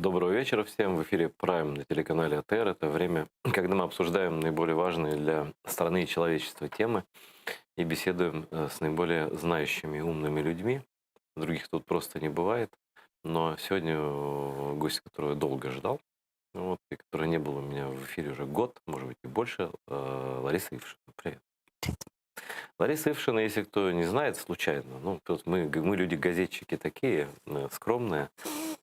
Доброго вечера всем. В эфире Прайм на телеканале АТР. Это время, когда мы обсуждаем наиболее важные для страны и человечества темы и беседуем с наиболее знающими и умными людьми. Других тут просто не бывает. Но сегодня гость, которого я долго ждал, вот, и который не был у меня в эфире уже год, может быть и больше, Лариса Ившина. Привет. Лариса Ившина, если кто не знает, случайно. Ну, тут мы люди-газетчики такие, скромные.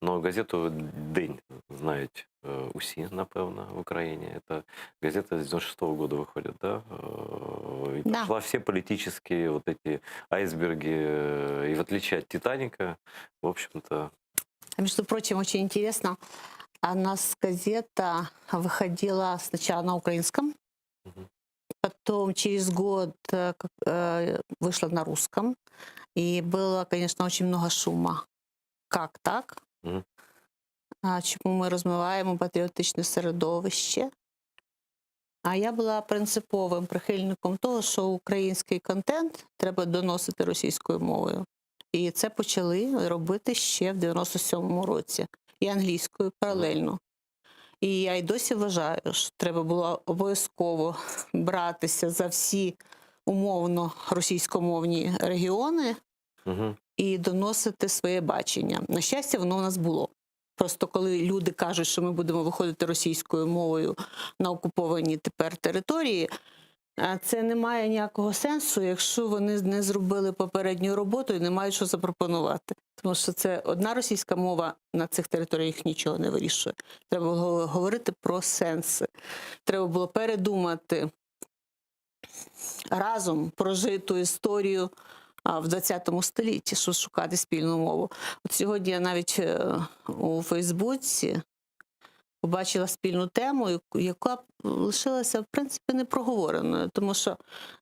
Но газету «День» знають усі, напевно, в Украине. Это газета с 96-го года выходит, да? И Да. прошла все политические вот эти айсберги. И в отличие от «Титаника», в общем-то... Между прочим, очень интересно, у нас газета выходила сначала на украинском, потом через год вышла на русском. И было, конечно, очень много шума. Как так? Мгм. Чому ми розмиваємо патріотичне середовище? А я була принциповим прихильником того, що український контент треба доносити російською мовою. І це почали робити ще в 97-му році. І англійською паралельно. І я й досі вважаю, що треба було обов'язково братися за всі умовно російськомовні регіони Мгм. і доносити своє бачення. На щастя, воно у нас було. Просто коли люди кажуть, що ми будемо виходити російською мовою на окуповані тепер території, це не має ніякого сенсу, якщо вони не зробили попередню роботу і не мають що запропонувати. Тому що це одна російська мова на цих територіях нічого не вирішує. Треба було говорити про сенси. Треба було передумати разом прожиту історію в 20 столітті, що шукати спільну мову. От сьогодні я навіть у Фейсбуці побачила спільну тему, яка лишилася, в принципі, непроговореною. Тому що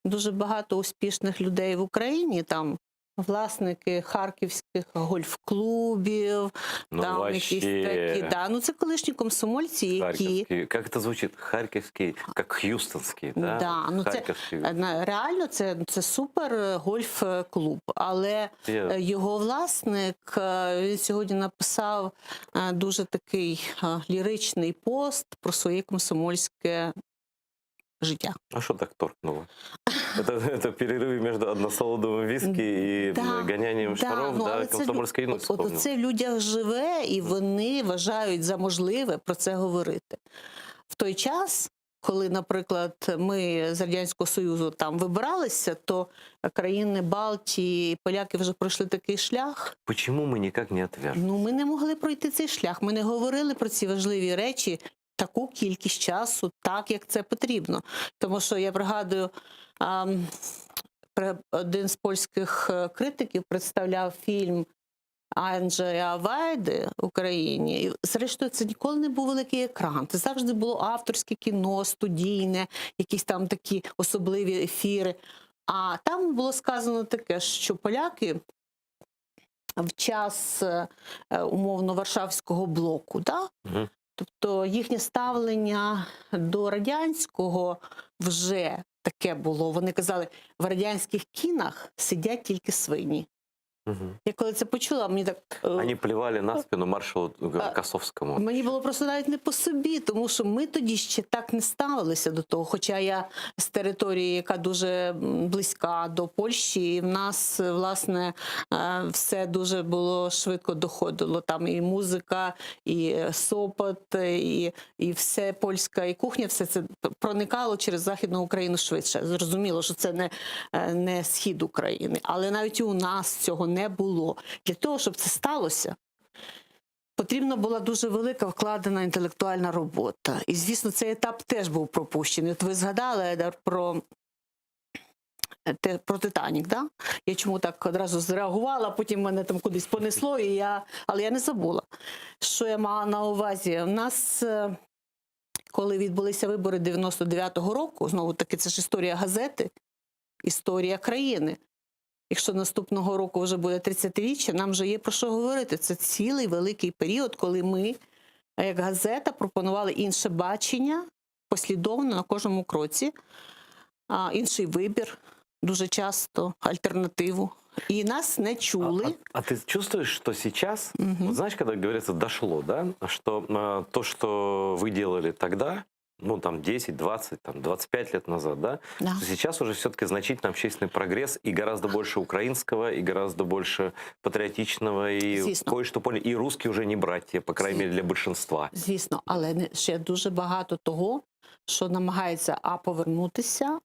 дуже багато успішних людей в Україні, там власники харківських гольф-клубів, Ну, там вообще. якісь такі. Да. Ну, це колишні комсомольці, які... Харьковский. Как это звучит? Харьковский, как хьюстонский, да? Да, ну це Харьковский. реально це супер гольф-клуб, але його власник, він сьогодні написав дуже такий ліричний пост про своє комсомольське життя. А что так торкнуло? Это перерывы между односолодовым виски и гонянием шаров, ну, да, комсомольська юність вспомнил. Це в людях живе, і вони вважають за можливе про це говорити. В той час, коли, наприклад, ми з Радянського Союзу там вибиралися, то країни Балтії, поляки вже пройшли такий шлях. Почему мы никак не отвяжем? Ну, ми не могли пройти цей шлях, ми не говорили про ці важливі речі таку кількість часу, так, як це потрібно. Тому що, я пригадую, один з польських критиків представляв фільм Анджея Вайди в Україні. І, зрештою, це ніколи не був великий екран. Це завжди було авторське кіно, студійне, якісь там такі особливі ефіри. А там було сказано таке, що поляки в час умовно Варшавського блоку, да? Тобто їхнє ставлення до радянського вже таке було. Вони казали, в радянських кінах сидять тільки свині. Я коли це почула, мені так... Вони плювали на спину маршалу Косовському. Мені було просто навіть не по собі, тому що ми тоді ще так не ставилися до того. Хоча я з території, яка дуже близька до Польщі, і в нас, власне, все дуже було швидко доходило. Там і музика, і Сопот, і все польська, і кухня, все це проникало через Західну Україну швидше. Зрозуміло, що це не схід України. Але навіть і у нас цього не було. Для того, щоб це сталося, потрібна була дуже велика вкладена інтелектуальна робота. І, звісно, цей етап теж був пропущений. От ви згадали про «Титанік», да? Я чому так одразу зреагувала, потім мене там кудись понесло, але я не забула, що я мала на увазі. У нас, коли відбулися вибори 99-го року, знову-таки, це ж історія газети, історія країни. Якщо наступного року вже буде 30-річчя, нам вже є про що говорити. Це цілий великий період, коли ми, як газета, пропонували інше бачення, послідовно на кожному кроці, інший вибір, дуже часто альтернативу. І нас не чули. А ты чувствуешь, что сейчас, вот знаешь, когда говорится дошло, да, что то, что вы делали тогда, ну там 10, 20, там, 25 лет назад, да, Да. что сейчас уже все-таки значительно общественный прогресс и гораздо больше украинского, и гораздо больше патриотичного, и Звісно. кое-что поняли, и русские уже не братья, по крайней мере, для большинства. Звісно, але ще дуже багато того, що намагається повернутися,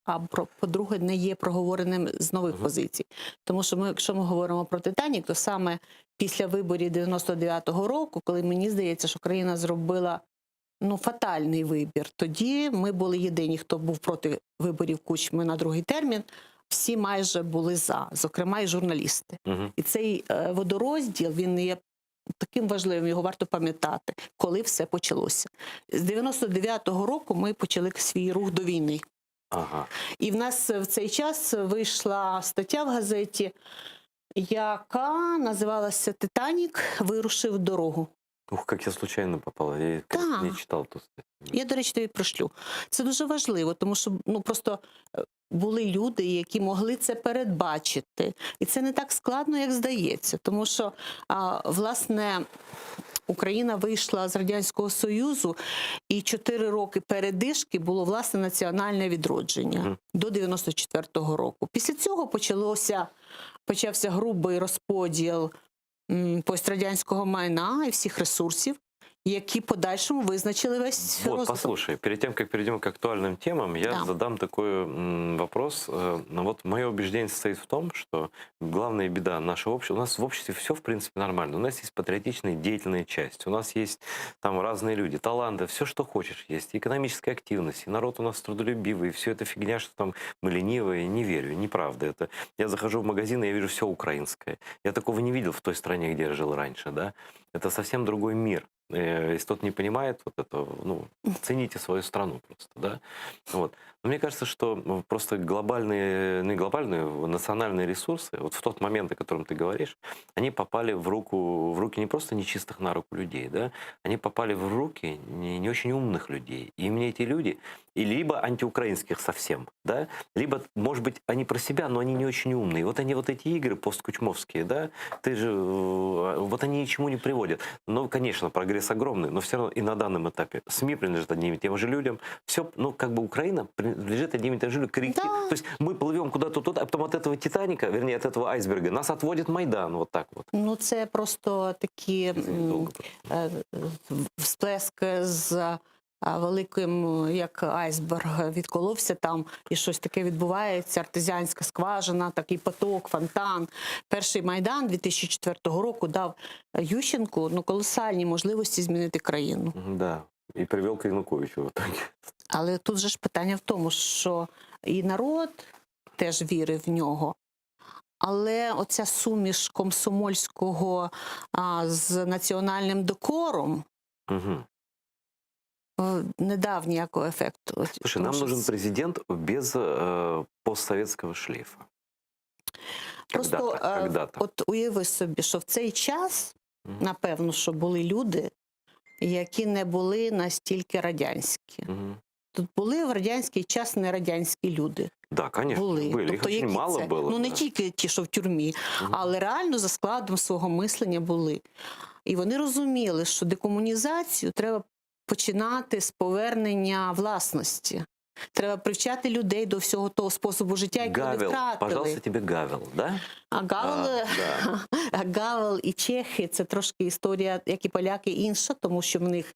по-друге, не є проговореним з нових позицій. Тому що якщо ми говоримо про «Титанік», то саме після виборів 99-го року, коли мені здається, що країна зробила фатальний вибір, тоді ми були єдині, хто був проти виборів Кучми на другий термін, всі майже були за, зокрема і журналісти. І цей водорозділ, він є таким важливим, його варто пам'ятати, коли все почалося. З 99-го року ми почали свій рух до війни. Ага. І в нас в цей час вийшла стаття в газеті, яка називалася «Титанік вирушив в дорогу». Ух, как я случайно попала, я Да. не читал ту статтю. Я, до речі, тобі пришлю. Це дуже важливо, тому що просто були люди, які могли це передбачити. І це не так складно, як здається. Тому що, власне, Україна вийшла з Радянського Союзу, і 4 роки передишки було, власне, національне відродження до 94-го року. Після цього почався грубий розподіл пострадянського майна і всіх ресурсів, які подальшому визначили весь Вот, розвиток. послушай, перед тем, как перейдем к актуальным темам, я Да. задам такой вопрос. Вот мое убеждение состоит в том, что главная беда нашего общества, у нас в обществе все, в принципе, нормально. У нас есть патриотичная, деятельная часть, у нас есть там разные люди, таланты, все, что хочешь есть, экономическая активность, и народ у нас трудолюбивый, и все это фигня, что там мы ленивые, не верю, неправда это. Я захожу в магазин, и я вижу все украинское. Я такого не видел в той стране, где я жил раньше, да. Это совсем другой мир. Если тот не понимает вот это, цените свою страну просто, да. Вот. Но мне кажется, что просто глобальные, не глобальные, национальные ресурсы, вот в тот момент, о котором ты говоришь, они попали в руки не просто нечистых на руку людей, да, они попали в руки не очень умных людей. И именно эти люди, и либо антиукраинских совсем, да, либо, может быть, они про себя, но они не очень умные. Вот они вот эти игры посткучмовские, да, вот они ни к чему не приводят. Но, конечно, прогресс огромный, но все равно и на данном этапе СМИ принадлежат одним и тем же людям. Все, как бы Украина принадлежит одним и тем же людям. Да. То есть мы плывем куда-то туда, а потом от этого Титаника, вернее, от этого айсберга, нас отводит Майдан, вот так вот. Це просто такі Долго. всплески з великим, як айсберг, відколовся там, і щось таке відбувається, артезіанська скважина, такий поток, фонтан. Перший Майдан 2004 року дав Ющенку колосальні можливості змінити країну. Да, и привел к Януковичу в итоге. Але тут же ж питання в тому, що і народ теж вірив в нього, але оця суміш комсомольського з національним докором Мгм. не дав ніякого ефекту. Слушай, нам нужен президент без постсоветского шлейфа. Просто Когда-то. от уяви собі, що в цей час, Мгм. напевно, що були люди, які не були настільки радянські. Мгм. Тут були в радянський час не радянські люди. Да, конечно, Були. были. Их Тобто, очень які мало це? было. Не да. тільки ті, що в тюрмі, Мгм. але реально за складом свого мислення були. І вони розуміли, що декомунізацію треба починати з повернення власності. Треба привчати людей до всього того способу життя, який вони Гавел, втратили. пожалуйста, тебе Гавел, да? А Гавел, Да. Гавел і чехи – це трошки історія, як і поляки, інша, тому що в них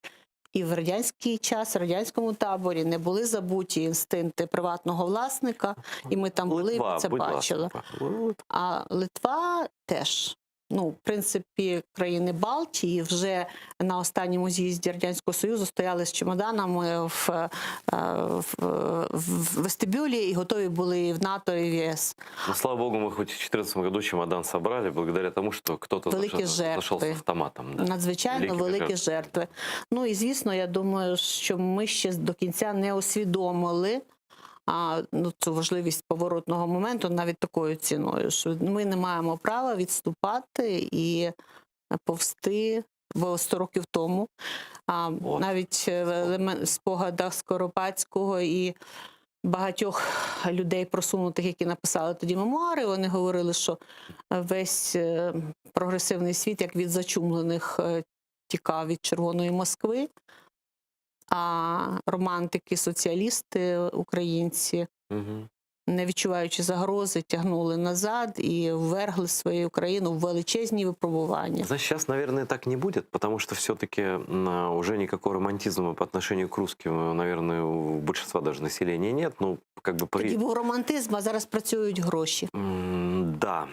і в радянський час, в радянському таборі не були забуті інстинкти приватного власника, і ми там були, і ми це будь ласка. бачили. Вот. А Литва теж. В принципі, країни Балтії вже на останньому з'їзді Радянського Союзу стояли з чемоданами в вестибюлі і готові були в НАТО і в ЄС. Ну, слава богу, мы хоть в 2014 году чемодан собрали, благодаря тому, что кто-то Великі зашел с жертви. автоматом. Да. Надзвичайно великі жертви. І, звісно, я думаю, що ми ще до кінця не усвідомили цю важливість поворотного моменту навіть такою ціною, що ми не маємо права відступати і повсти, бо 100 років тому, навіть в спогадах Скоропадського і багатьох людей просунутих, які написали тоді мемуари, вони говорили, що весь прогресивний світ, як від зачумлених, тікав від Червоної Москви, а романтики, соціалісти, українці, Мгм. не відчуваючи загрози, тягнули назад і ввергли свою країну в величезні випробування. Знаешь, сейчас, наверное, так не будет, потому что все-таки уже никакого романтизма по отношению к русским, наверное, у большинства даже населения нет. Ну, как бы Тоді був романтизм, а зараз працюють гроші. Да.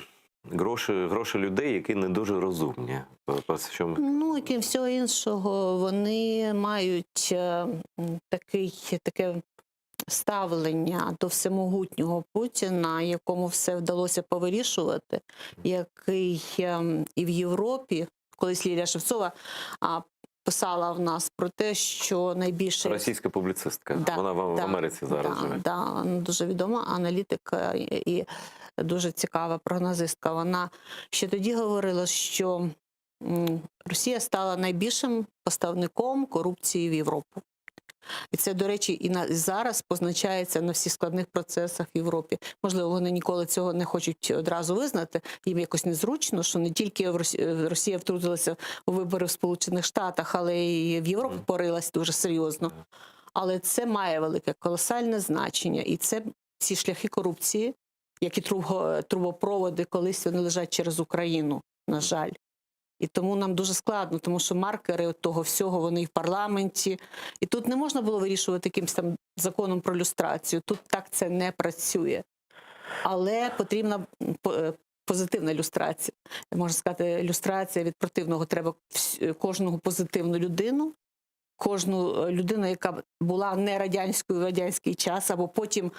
Гроші людей, які не дуже розумні. Ну, і крім всього іншого, вони мають таке ставлення до всемогутнього Путіна, якому все вдалося повирішувати, який і в Європі, колись Лілія Шевцова писала в нас про те, що найбільше... Російська публіцистка. Да, вона в Америці зараз живе. Да, дуже відома аналітика і дуже цікава прогнозистка. Вона ще тоді говорила, що Росія стала найбільшим поставником корупції в Європу. І це, до речі, і зараз позначається на всіх складних процесах в Європі. Можливо, вони ніколи цього не хочуть одразу визнати. Їм якось незручно, що не тільки Росія втрутилася у вибори в Сполучених Штатах, але й в Європі порилась дуже серйозно. Але це має велике, колосальне значення. І це ці шляхи корупції, як і трубопроводи, колись вони лежать через Україну, на жаль. І тому нам дуже складно, тому що маркери от того всього, вони і в парламенті. І тут не можна було вирішувати якимось там законом про люстрацію. Тут так це не працює. Але потрібна позитивна люстрація. Можна сказати, люстрація від противного. Треба кожного позитивну людину, кожну людину, яка була не радянською в радянський час, або потім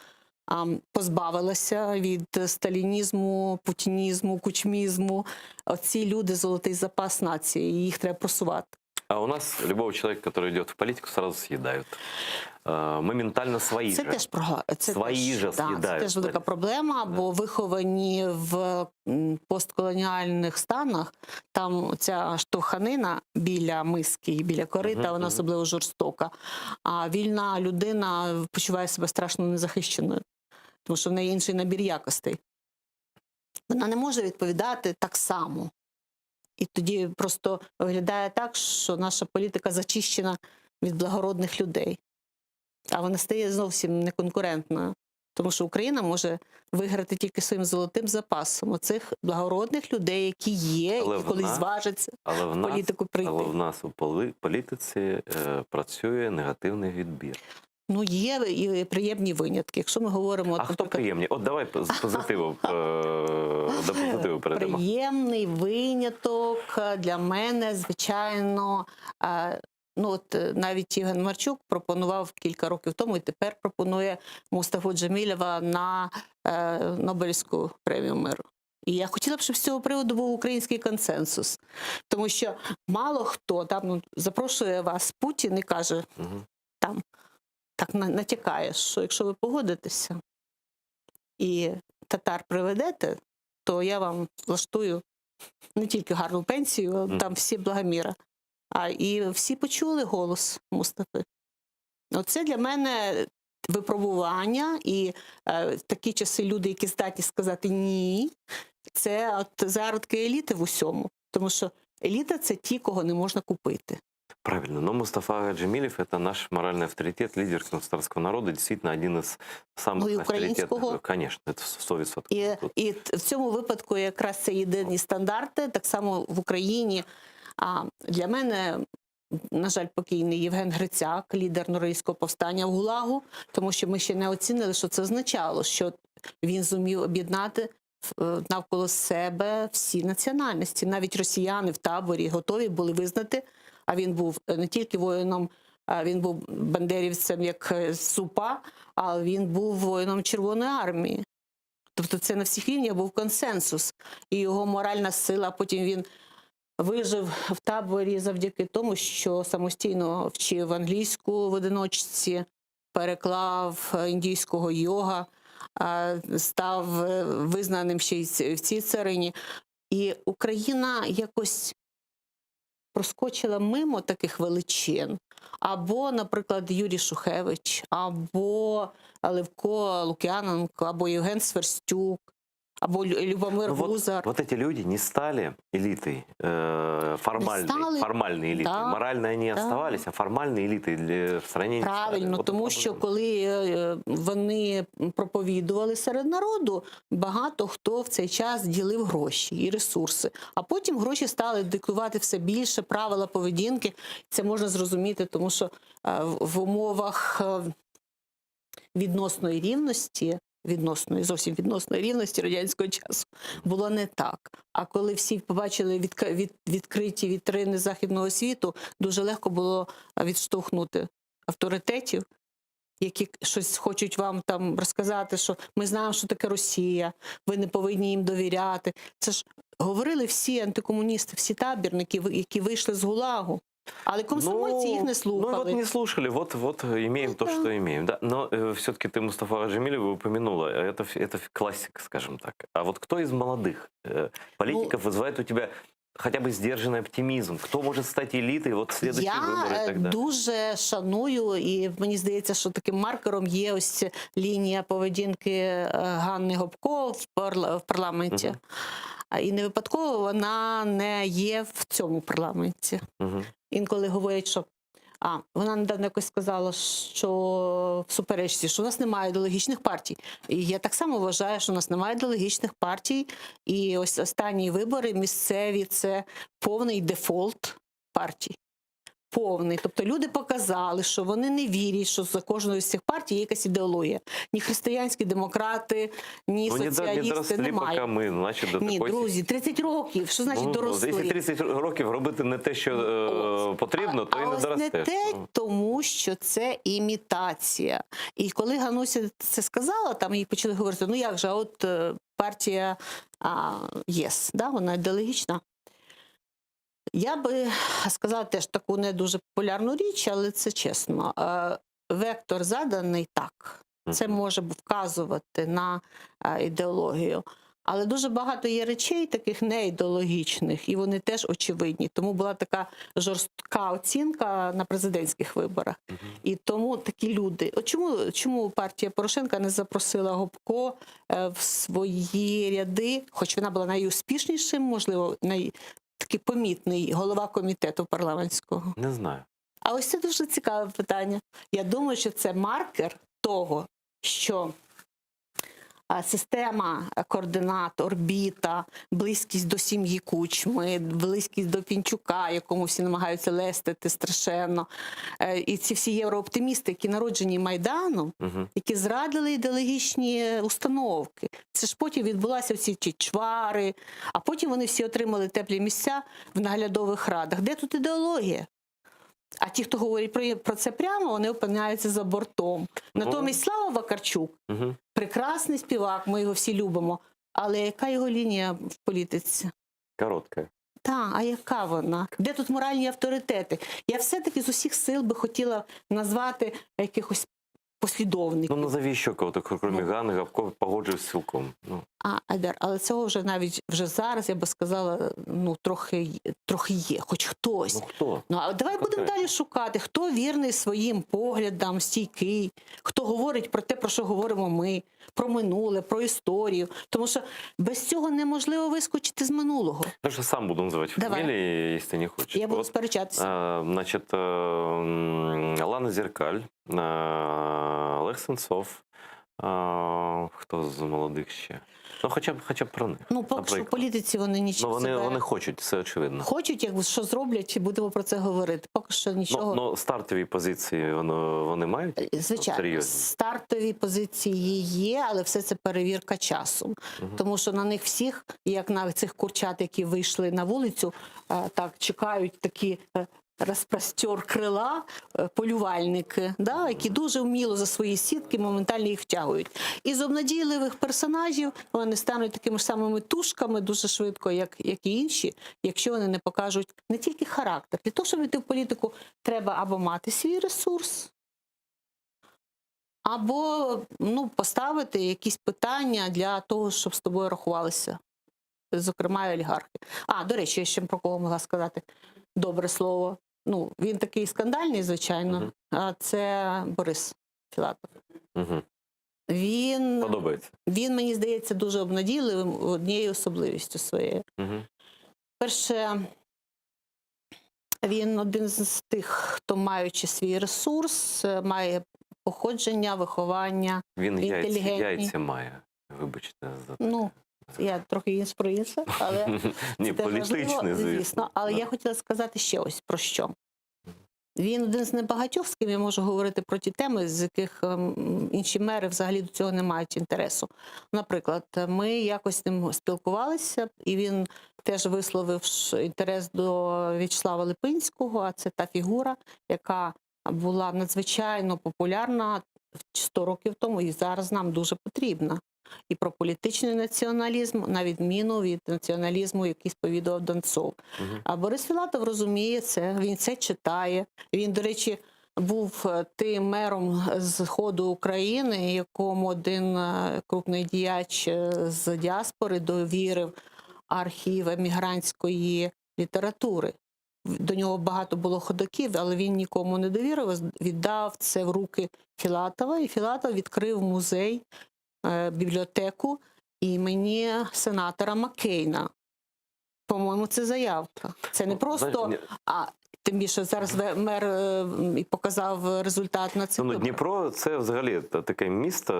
позбавилася від сталінізму, путінізму, кучмізму. Оці люди – золотий запас нації, і їх треба просувати. А у нас любого человека, который идет в политику, сразу съедают. Моментально свої це же. Теж свої же съедают. Це теж велика проблема, бо виховані в постколоніальних станах, там ця штовханина біля миски, біля корита, вона особливо жорстока. А вільна людина почуває себе страшно незахищеною, тому що в неї інший набір якостей. Вона не може відповідати так само. І тоді просто виглядає так, що наша політика зачищена від благородних людей. А вона стає зовсім неконкурентною. Тому що Україна може виграти тільки своїм золотим запасом оцих благородних людей, які є, які колись зважаться в політику прийти. Але в нас у політиці працює негативний відбір. Ну, є і приємні винятки. Якщо ми говоримо... А хто приємні? От давай до позитиву перейдемо. Приємний виняток для мене, звичайно, ну от навіть Євген Марчук пропонував кілька років тому і тепер пропонує Мустафу Джемілєва на Нобелівську премію миру. І я хотіла б, щоб з цього приводу був український консенсус. Тому що мало хто там запрошує вас Путін і каже, там, так натякає, що якщо ви погодитеся і татар приведете, то я вам влаштую не тільки гарну пенсію, а там всі благоміра. І всі почули голос Мустафи. Оце для мене випробування, і в такі часи люди, які здатні сказати «ні», це от зародки еліти в усьому. Тому що еліта – це ті, кого не можна купити. Правильно, но Мустафа Джемилев – это наш моральный авторитет, лидер татарского народа, действительно один из самых авторитетных. Конечно, это 100%. І в цьому випадку якраз це єдині стандарти, так само в Україні. Для мене, на жаль, покійний Євген Грицяк, лідер Норильського повстання в ГУЛАГу, тому що ми ще не оцінили, що це означало, що він зумів об'єднати навколо себе всі національності. Навіть росіяни в таборі готові були визнати, а він був не тільки воїном, він був бандерівцем як з УПА, а він був воїном Червоної армії. Тобто це на всіх рівнях був консенсус. І його моральна сила, потім він вижив в таборі завдяки тому, що самостійно вчив англійську в одиночці, переклав індійського йога, став визнаним ще й в цій царині. І Україна якось проскочила мимо таких величин. Або, наприклад, Юрій Шухевич, або Левко Лук'яненко, або Євген Сверстюк, або Любомир Гузар. Вот эти люди не стали элитой, формальной элитой. Да, Морально они да. оставались, а формальной элитой в стране не стали. Правильно, Вот тому это що проблема. коли вони проповідували серед народу, багато хто в цей час ділив гроші і ресурси. А потім гроші стали диктувати все більше, правила поведінки. Це можна зрозуміти, тому що в умовах зовсім відносної рівності радянського часу було не так. А коли всі побачили відкриті вітрини західного світу, дуже легко було відштовхнути авторитетів, які щось хочуть вам там розказати, що ми знаємо, що таке Росія, ви не повинні їм довіряти. Це ж говорили всі антикомуністи, всі табірники, які вийшли з ГУЛАГу. Але комсомольці їх не слухали. Ну вот не слушали, вот имеем то, что имеем. Да? Но все-таки ты Мустафа Джемилева упомянула, это классика, скажем так. А вот кто из молодых политиков вызывает у тебя хотя бы сдержанный оптимизм? Кто может стать элитой, вот следующие выборы тогда? Я дуже шаную, і мені здається, що таким маркером є ось лінія поведінки Ганни Гопко в парламенті. І не випадково вона не є в цьому парламенті. Інколи говорять, що вона недавно якось сказала, що в суперечці, що у нас немає ідеологічних партій. І я так само вважаю, що у нас немає ідеологічних партій. І ось останні вибори місцеві – це повний дефолт партій. Повний. Тобто люди показали, що вони не вірять, що за кожною з цих партій є якась ідеологія. Ні християнські демократи, ні соціалісти немає. Ні, друзі, 30 років. Що значить доросли? Якщо 30 років робити не те, що потрібно, то і не доростеш. Не те, тому що це імітація. І коли Гануся це сказала, там їй почали говорити, ну як же, от партія ЄС, да, вона ідеологічна. Я би сказала теж таку не дуже популярну річ, але це чесно. Вектор заданий так. Це може вказувати на ідеологію. Але дуже багато є речей таких неідеологічних, і вони теж очевидні. Тому була така жорстка оцінка на президентських виборах. І тому такі люди... От чому партія Порошенка не запросила Гопко в свої ряди, хоч вона була найуспішнішим, можливо, такий помітний голова комітету парламентського? Не знаю. А ось це дуже цікаве питання. Я думаю, що це маркер того, що система координат, орбіта, близькість до сім'ї Кучми, близькість до Пінчука, якому всі намагаються лестити страшенно. І ці всі єврооптимісти, які народжені Майданом, які зрадили ідеологічні установки. Це ж потім відбулися всі ці чвари, а потім вони всі отримали теплі місця в наглядових радах. Де тут ідеологія? А ті, хто говорить про це прямо, вони опиняються за бортом. Натомість Слава Вакарчук – прекрасний співак, ми його всі любимо. Але яка його лінія в політиці? Коротка. Так, а яка вона? Де тут моральні авторитети? Я все-таки з усіх сил би хотіла назвати якихось послідовників. Ну, назови ще кого-то, крім Ганни Гопко, погоджуюсь цілком. Айдар, але цього вже зараз, я би сказала, трохи є, хоч хтось. Ну, хто? А давай будемо далі шукати, хто вірний своїм поглядам, стійкий, хто говорить про те, про що говоримо ми, про минуле, про історію. Тому що без цього неможливо вискочити з минулого. Я же сам буду називати фамілії, якщо ти не хочеш. Я буду сперечатися. Значить, Лана Зеркаль, Олег Сенцов, хто з молодих ще? Ну, хоча б про них. Ну, поки що в політиці вони нічого вони хочуть, це очевидно. Хочуть, якби що зроблять, і будемо про це говорити. Поки що нічого. Ну, стартові позиції вони мають? Звичайно, серйозні? Стартові позиції є, але все це перевірка часом. Тому що на них всіх, як на цих курчат, які вийшли на вулицю, так чекають такі розпростер крила полювальники, які дуже вміло за свої сітки моментально їх втягують. І з обнадійливих персонажів вони стануть такими ж самими тушками дуже швидко, як і інші, якщо вони не покажуть не тільки характер. Для того, щоб йти в політику, треба або мати свій ресурс, або поставити якісь питання для того, щоб з тобою рахувалися. зокрема, і олігархи. До речі, я ще про кого могла сказати добре слово. Ну, він такий скандальний, звичайно, а це Борис Філатов. Угу. Він, Подобається. мені здається, дуже обнадійливим однією особливістю своєю. Угу. Перше, він один з тих, хто, маючи свій ресурс, має походження, виховання, Він інтелігентний. яйця має, вибачте. За Ну, я трохи інш про інше, але Ні, це теж політичне, важливо, звісно. Але Да. я хотіла сказати ще ось про що. Він один з небагатьох, з ким я можу говорити про ті теми, з яких інші мери взагалі до цього не мають інтересу. Наприклад, ми якось з ним спілкувалися, і він теж висловив інтерес до В'ячеслава Липинського, а це та фігура, яка була надзвичайно популярна 100 років тому і зараз нам дуже потрібна. І про політичний націоналізм, на відміну від націоналізму, який сповідував Донцов. А Борис Філатов розуміє це, він це читає. Він, до речі, був тим мером з Сходу України, якому один крупний діяч з діаспори довірив архів емігрантської літератури. До нього багато було ходоків, але він нікому не довірив, віддав це в руки Філатова, і Філатов відкрив музей, бібліотеку імені сенатора Маккейна. По-моєму, це заявка. Це не просто, тим більше зараз мер і показав результат на цих. Ну, Дніпро – це взагалі таке місто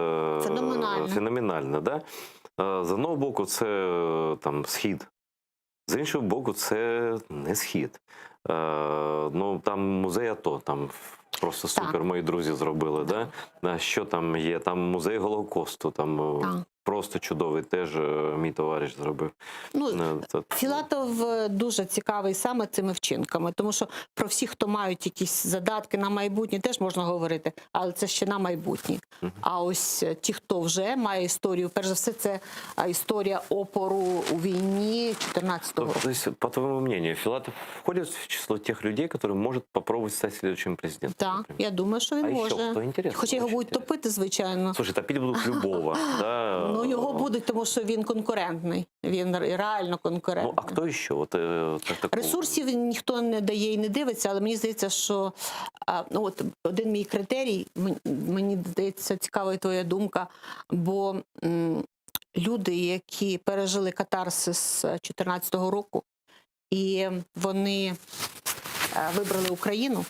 феноменальне. Да? З одного боку, це там схід. З іншого боку, це не схід. Ну, там музей АТО, там просто супер, так. Мої друзі зробили. Да? Що там є? Там музей Голокосту, там просто чудовий, теж мій товариш зробив. Ну, Філатов дуже цікавий саме цими вчинками, тому що про всіх, хто мають якісь задатки на майбутнє, теж можна говорити, але це ще на майбутнє. А ось ті, хто вже має історію, перш за все, це історія опору у війні 14-го року. То есть, по твоему мнению, Филатов входит в число тех людей, который может попробовать стать следующим президентом? Так, я думаю, що він може. Еще кто? Интересно. Хоча його будуть топити, звичайно. Слушай, топить будут любого. Да? Ну, його будуть, тому що він конкурентний. Він реально конкурентний. Ну, а хто ще? Ресурсів ніхто не дає і не дивиться, але мені здається, що от один мій критерій, мені здається, цікава твоя думка, бо люди, які пережили катарсис 2014 року, і вони вибрали Україну,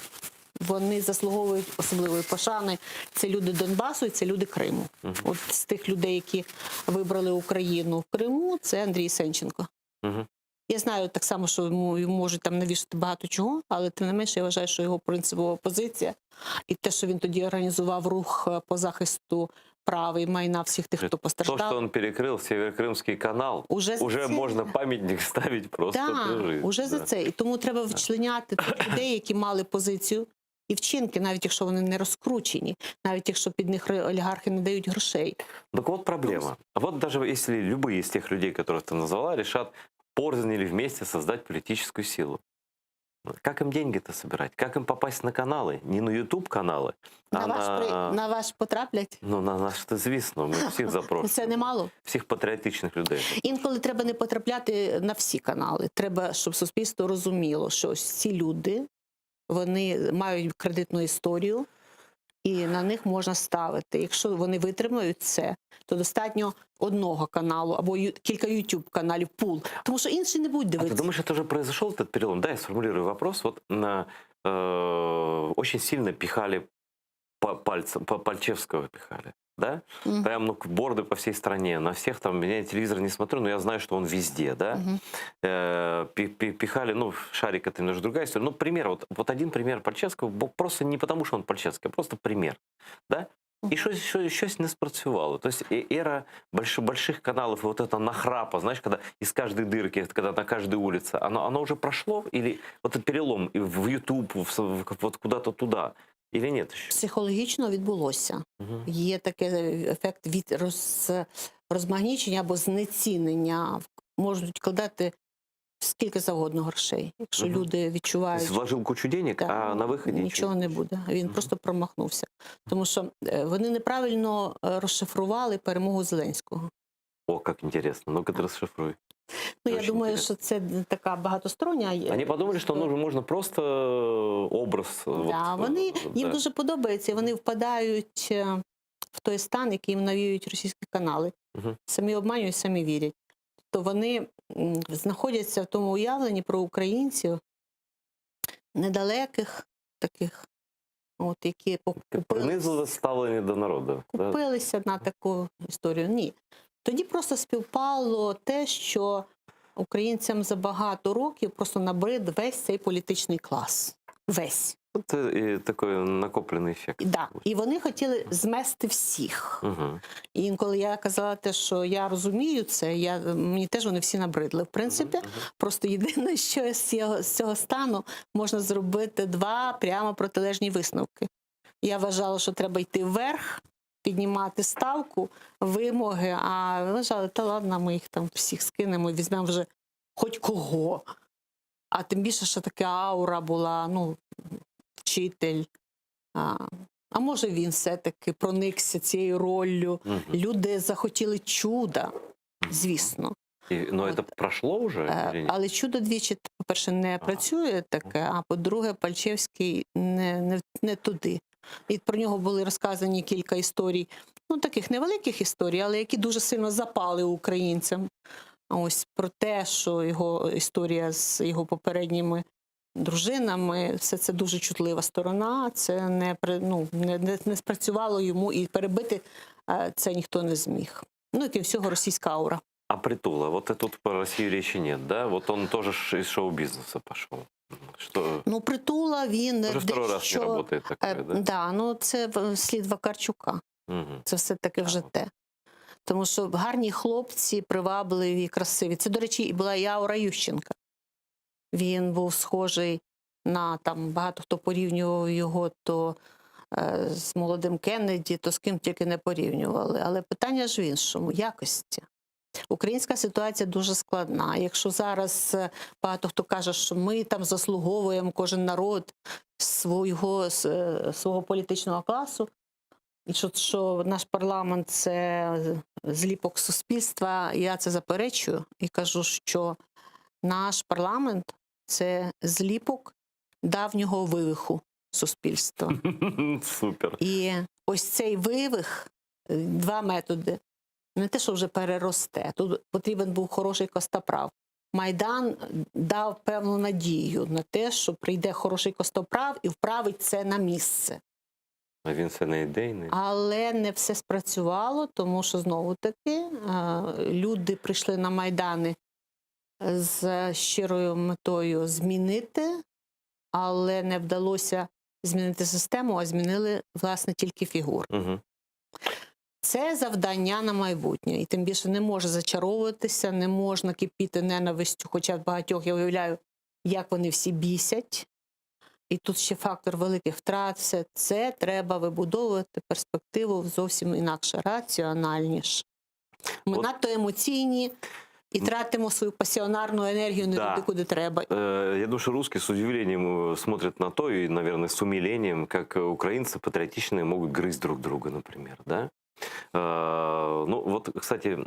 вони заслуговують особливої пошани. Це люди Донбасу і це люди Криму. От з тих людей, які вибрали Україну в Криму, це Андрій Сенченко. Я знаю так само, що йому можуть там навішати багато чого, але тим не менше я вважаю, що його принципова позиція і те, що він тоді організував рух по захисту прав і майна всіх тих, хто постраждав. То, що він перекрив Сєвєрокримський канал, уже можна пам'ятник ставити просто при житті. Уже за це. І тому треба вчленяти тих людей, які мали позицію і вчинки, навіть якщо вони не розкручені, навіть якщо під них олігархи не дають грошей. Так вот проблема. Вот даже если любые из тех людей, которых ты назвала, решат порознь или вместе создать политическую силу. Как им деньги-то собирать? Как им попасть на каналы? Не на YouTube-канали, а на ваш потраплять? Ну, на наш, звісно, ми всіх запрошуємо. Це немало. Всіх патріотичних людей. Інколи треба не потрапляти на всі канали. Треба, щоб суспільство розуміло, що ось ці люди, вони мають кредитну історію, і на них можна ставити. Якщо вони витримують це, то достатньо одного каналу або кілька YouTube-каналів, пул. Тому що інші не будуть дивитися. А ти думаєш, це вже произошел этот перелом? Да, я сформулирую вопрос. Вот очень сильно пихали Пальчевского пихали. Да? Прям, ну, борды по всей стране. На всех там, я телевизор не смотрю, но я знаю, что он везде, да? Пихали, ну, Шарик это немножко другая история. Ну, пример, вот один пример Пальчевского, просто не потому, что он Пальчевский, а просто пример, да? І щось не спрацювало. То есть эра больших каналов, вот это нахрапа, знаешь, когда из каждой дырки, когда на каждой улице, оно уже прошло? Или вот этот перелом в YouTube, вот куда-то туда? Или нет ще? Психологічно відбулося. Є такий ефект від розмагнічення або знецінення. Можуть вкладати скільки завгодно грошей. Якщо люди відчувають... Тобто вложив кучу денег, а на виході нічого не буде. Він просто промахнувся. Тому що вони неправильно розшифрували перемогу Зеленського. О, як інтересно. Ну-ка, розшифруй. Ну, я Очень думаю, интересно. що це така багатостороння. Они подумали, что нужно, можно просто образ. Да, вони, їм да. дуже подобається, і вони впадають в той стан, який їм навіюють російські канали. Мгм. Самі обманюють, самі вірять. То вони знаходяться в тому уявленні про українців недалеких таких, от, які Принизливо ставлення до народу. Да? купилися на таку історію. Ні. Тоді просто співпало те, що українцям за багато років просто набрид весь цей політичний клас. Весь. Це і такий накоплений ефект. Да. І вони хотіли змести всіх. Угу. І інколи я казала те, що я розумію це, мені теж вони всі набридли. В принципі, просто єдине, що з цього стану можна зробити два прямо протилежні висновки. Я вважала, що треба йти вверх, піднімати ставку, вимоги, а вважали, та ладно, ми їх там всіх скинемо і візьмемо вже хоч кого. А тим більше, що така аура була, ну, вчитель. А може він все-таки проникся цією роллю. Угу. Люди захотіли чуда, звісно. Ну, це пройшло вже? Але чудо двічі, по-перше, не працює таке, а по-друге, Пальчевський не туди. І про нього були розказані кілька історій, ну таких невеликих історій, але які дуже сильно запали українцям. Ось про те, що його історія з його попередніми дружинами, все це дуже чутлива сторона, це не спрацювало йому, і перебити це ніхто не зміг. Ну і крім всього, російська аура. А Притула, вот тут про Россию речи нет, да? Вот он тоже из шоу-бизнеса пошел. Что... Ну, Притула, він Уже второй раз не работает такое, да? Да, ну це слід Вакарчука. Угу. Це все-таки вже те. Тому що гарні хлопці, привабливі, красиві. Це, до речі, і була і аура Ющенка. Він був схожий на, там, багато хто порівнював його то з молодим Кеннеді, то з ким тільки не порівнювали. Але питання ж в іншому – якості. Українська ситуація дуже складна. Якщо зараз багато хто каже, що ми там заслуговуємо, кожен народ свого політичного класу, і що наш парламент – це зліпок суспільства, я це заперечую і кажу, що наш парламент – це зліпок давнього вивиху суспільства. Супер. І ось цей вивих, два методи, не те, що вже переросте. Тут потрібен був хороший костоправ. Майдан дав певну надію на те, що прийде хороший костоправ і вправить це на місце. А він це не ідейний. Але не все спрацювало, тому що, знову-таки, люди прийшли на Майдани з щирою метою змінити, але не вдалося змінити систему, а змінили, власне, тільки фігури. Угу. Це завдання на майбутнє. І тим більше не може зачаровуватися, не можна кипіти ненавистю, хоча в багатьох, я уявляю, як вони всі бісять. І тут ще фактор великих втрат. Все це треба вибудовувати перспективу зовсім інакше, раціональніше. Ми надто емоційні і тратимо свою пасіонарну енергію не туди, куди треба. Я думаю, что русские с удивлением смотрят на то, и, наверное, с умилением, как украинцы патриотичные могут грызть друг друга, например, да? Ну, вот, кстати,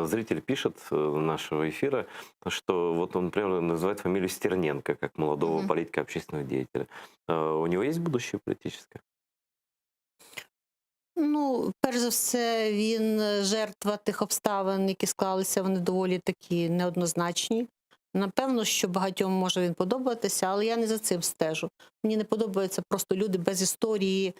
зритель пишет нашего эфира, что вот он, например, называет фамилию Стерненко, как молодого политика, общественного деятеля. У него есть будущее политическое? Ну, перш за все, він жертва тих обставин, які склалися, вони доволі такі неоднозначні. Напевно, що багатьом може він подобатися, але я не за цим стежу. Мені не подобаються просто люди без історії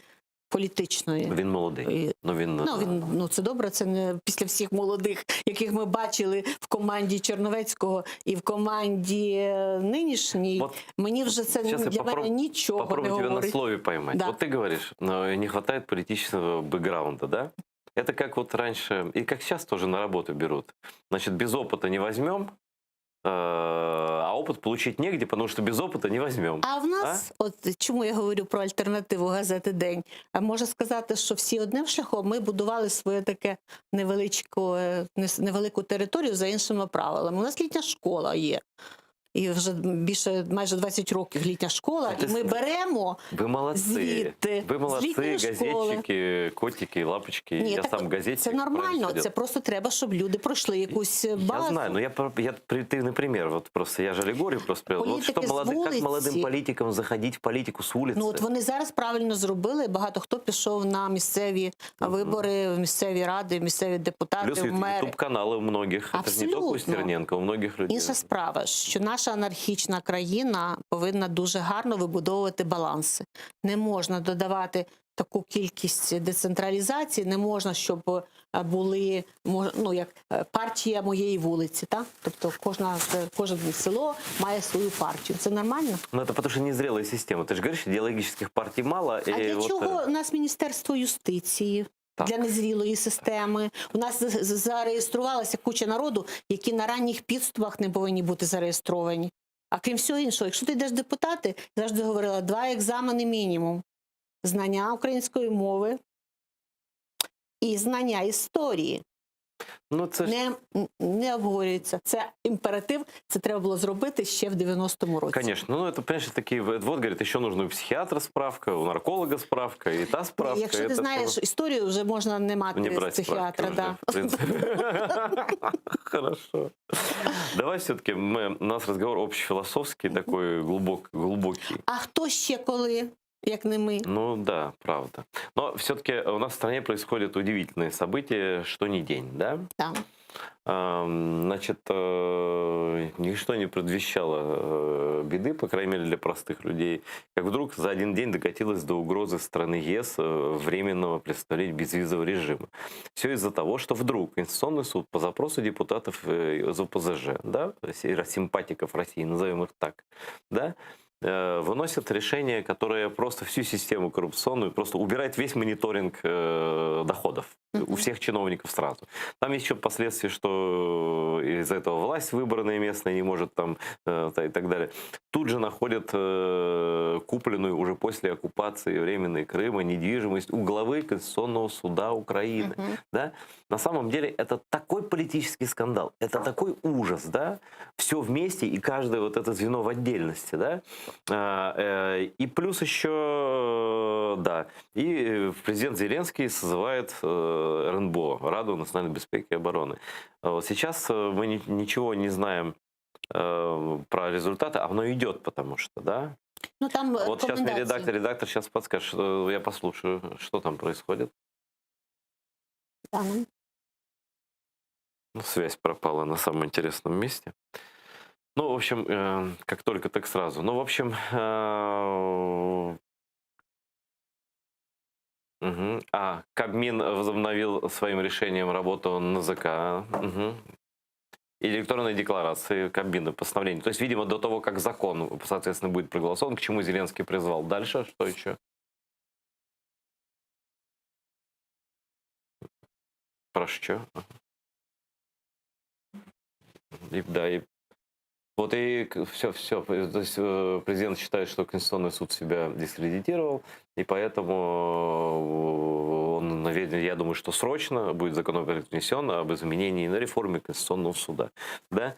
політичної. Він молодий. Ну, це добре, це не після всіх молодих, яких ми бачили в команді Черновецького і в команді нинішній. Вот, мені вже це для мене нічого не говорить. Попробую тебя на слове поймать. Да. Вот ты говоришь, не хватает политического бэкграунда, да? Это как вот раньше, и как сейчас тоже на работу берут. Значит, без опыта не возьмем, а опыт получить негде, потому что без опыта не возьмем. А в нас, от чому я говорю про альтернативу газети «День», можна сказати, що всі одним шляхом ми будували своє таке невелику територію за іншими правилами. У нас літня школа є. І вже майже 20 років літня школа, і ми беремо Вы молодцы. звідти, Вы з молодцы, літньої школи. газетчики, котики, лапочки. Ні, Я так сам газетчик. це нормально, раньше це просто треба, щоб люди пройшли якусь базу. Я знаю, но я примитивный пример. Вот просто я же аллегорию просто привел. Вот Політики что з как молодым вулиці. политикам заходить в политику с улицы? Ну от вони зараз правильно зробили. Багато хто пішов на місцеві вибори, в місцеві ради, в місцеві депутати, Плюс в мери. ютуб-каналы у многих. Это же не только у Абсолютно. Стерненко, у многих людей. Інша справа, що наша анархічна країна повинна дуже гарно вибудовувати баланси. Не можна додавати таку кількість децентралізації, не можна, щоб були як партія моєї вулиці, так? Тобто кожне село має свою партію. Це нормально? Ну, это потому что незрелая система. Ты же говоришь, идеологических партий мало. А для чого у нас Міністерство юстиції? Так. Для незрілої системи. У нас зареєструвалася куча народу, які на ранніх підступах не повинні бути зареєстровані. А крім всього іншого, якщо ти йдеш депутати, я завжди говорила, 2 екзамени мінімум. Знання української мови і знання історії. Ну, це ж... Не обговорюється. Це імператив, це треба було зробити ще в 90-му році. Конечно. Ну, это, понимаешь, такие... Вот, говорит, еще нужна у психиатра справка, у нарколога справка, и та справка. Якщо ти знаєш історію, вже можна не мати психіатра. Да. Хорошо. Давай все-таки у нас разговор общефилософский, такой глубокий. А хто ще коли? Як не ми. Ну да, правда. Но все-таки у нас в стране происходят удивительные события, что ни день, да? Да. Значит, ничто не предвещало беды, по крайней мере, для простых людей. Как вдруг за один день докатилось до угрозы страны ЕС временного представления безвизового режима. Все из-за того, что вдруг Конституционный суд по запросу депутатов из ОПЗЖ, да, симпатиков России, назовем их так, да, выносит решение, которое просто всю систему коррупционную, просто убирает весь мониторинг доходов у всех чиновников сразу. Там есть еще последствия, что из-за этого власть выбранная местная не может там и так далее. Тут же находят купленную уже после оккупации временной Крыма недвижимость у главы Конституционного суда Украины. Да? На самом деле это такой политический скандал, это такой ужас, да? Все вместе и каждое вот это звено в отдельности, да? И плюс еще, да, и президент Зеленский созывает РНБО, Раду национальной безопасности и обороны. Вот сейчас мы ничего не знаем про результаты, а оно идет, потому что, да? Ну, там вот сейчас мне редактор сейчас подскажет, я послушаю, что там происходит. Да. Ну, связь пропала на самом интересном месте. Ну, в общем, как только, так сразу. Ну, в общем, Кабмин возобновил своим решением работу НАЗК. И электронной декларации Кабмина, постановление. То есть, видимо, до того, как закон, соответственно, будет проголосован, к чему Зеленский призвал. Дальше что еще? Про что? Вот и все. То есть президент считает, что Конституционный суд себя дискредитировал, и поэтому он, я думаю, что срочно будет законопроект внесен об изменении на реформе Конституционного суда. Да?